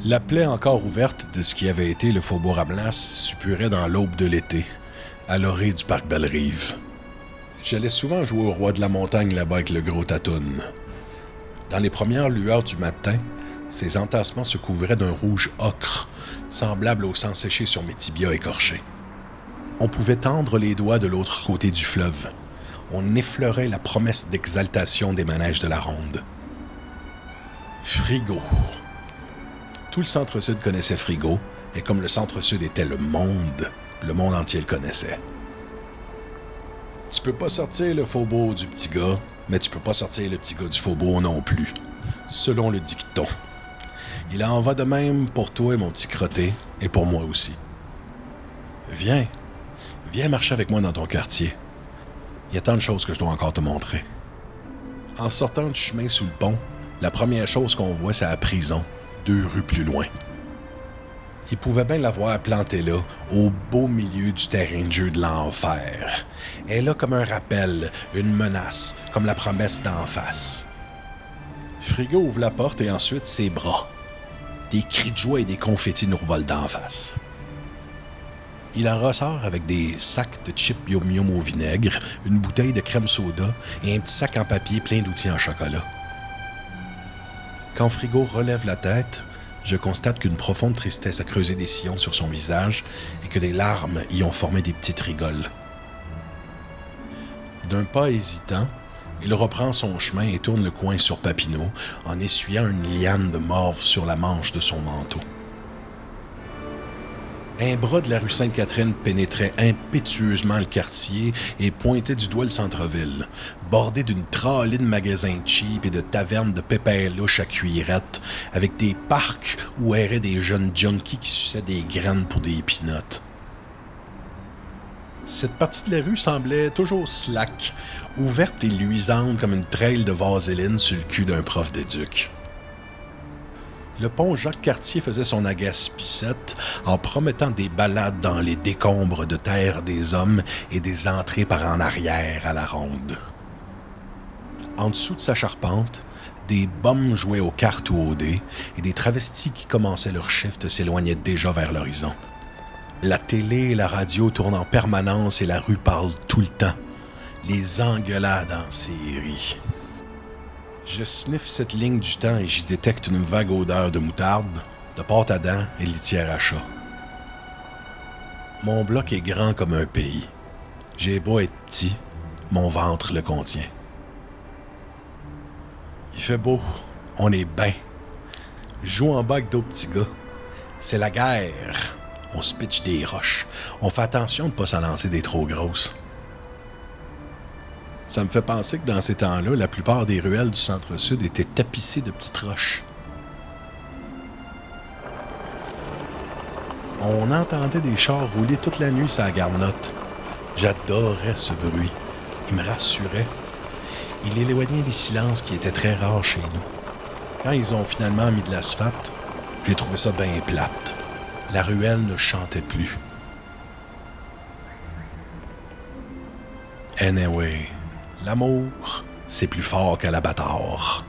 La plaie encore ouverte de ce qui avait été le faubourg Ablas suppurait dans l'aube de l'été, à l'orée du parc Belle-Rive. J'allais souvent jouer au roi de la montagne là-bas avec le gros Tatoune. Dans les premières lueurs du matin, ces entassements se couvraient d'un rouge ocre, semblable au sang séché sur mes tibias écorchés. On pouvait tendre les doigts de l'autre côté du fleuve. On effleurait la promesse d'exaltation des manèges de la ronde. Frigo. Tout le centre-sud connaissait Frigo, et comme le centre-sud était le monde entier le connaissait. Tu peux pas sortir le faubourg du petit gars, mais tu peux pas sortir le petit gars du faubourg non plus, selon le dicton. Il en va de même pour toi, mon petit crotté, et pour moi aussi. Viens marcher avec moi dans ton quartier. Il y a tant de choses que je dois encore te montrer. En sortant du chemin sous le pont, la première chose qu'on voit, c'est la prison, 2 rues plus loin. Il pouvait bien l'avoir plantée là, au beau milieu du terrain de jeu de l'enfer. Elle est là comme un rappel, une menace, comme la promesse d'en face. Frigo ouvre la porte et ensuite ses bras. Des cris de joie et des confettis nous revolent d'en face. Il en ressort avec des sacs de chips yum-yum au vinaigre, une bouteille de crème soda et un petit sac en papier plein d'outils en chocolat. Quand Frigo relève la tête, je constate qu'une profonde tristesse a creusé des sillons sur son visage et que des larmes y ont formé des petites rigoles. D'un pas hésitant, il reprend son chemin et tourne le coin sur Papineau en essuyant une liane de morve sur la manche de son manteau. Un bras de la rue Sainte-Catherine pénétrait impétueusement le quartier et pointait du doigt le centre-ville, bordé d'une tralée de magasins cheap et de tavernes de pépères louches à cuillerette, avec des parcs où erraient des jeunes junkies qui suçaient des graines pour des pinottes. Cette partie de la rue semblait toujours slack, ouverte et luisante comme une traîne de vaseline sur le cul d'un prof d'éduc. Le pont Jacques-Cartier faisait son agace-pissette en promettant des balades dans les décombres de terre des hommes et des entrées par en arrière à la ronde. En dessous de sa charpente, des bums jouaient aux cartes ou aux dés et des travestis qui commençaient leur shift s'éloignaient déjà vers l'horizon. La télé et la radio tournent en permanence et la rue parle tout le temps. Les engueulades en série. Je sniffe cette ligne du temps et j'y détecte une vague odeur de moutarde, de pâte à dents et de litière à chat. Mon bloc est grand comme un pays. J'ai beau être petit, mon ventre le contient. Il fait beau, on est ben. Je joue en bas avec d'autres petits gars. C'est la guerre. On se pitche des roches. On fait attention de ne pas s'en lancer des trop grosses. Ça me fait penser que dans ces temps-là, la plupart des ruelles du centre-sud étaient tapissées de petites roches. On entendait des chars rouler toute la nuit sur la garnotte. J'adorais ce bruit. Il me rassurait. Il éloignait les silences qui étaient très rares chez nous. Quand ils ont finalement mis de l'asphalte, j'ai trouvé ça bien plate. La ruelle ne chantait plus. Anyway, l'amour, c'est plus fort qu'à l'abattoir.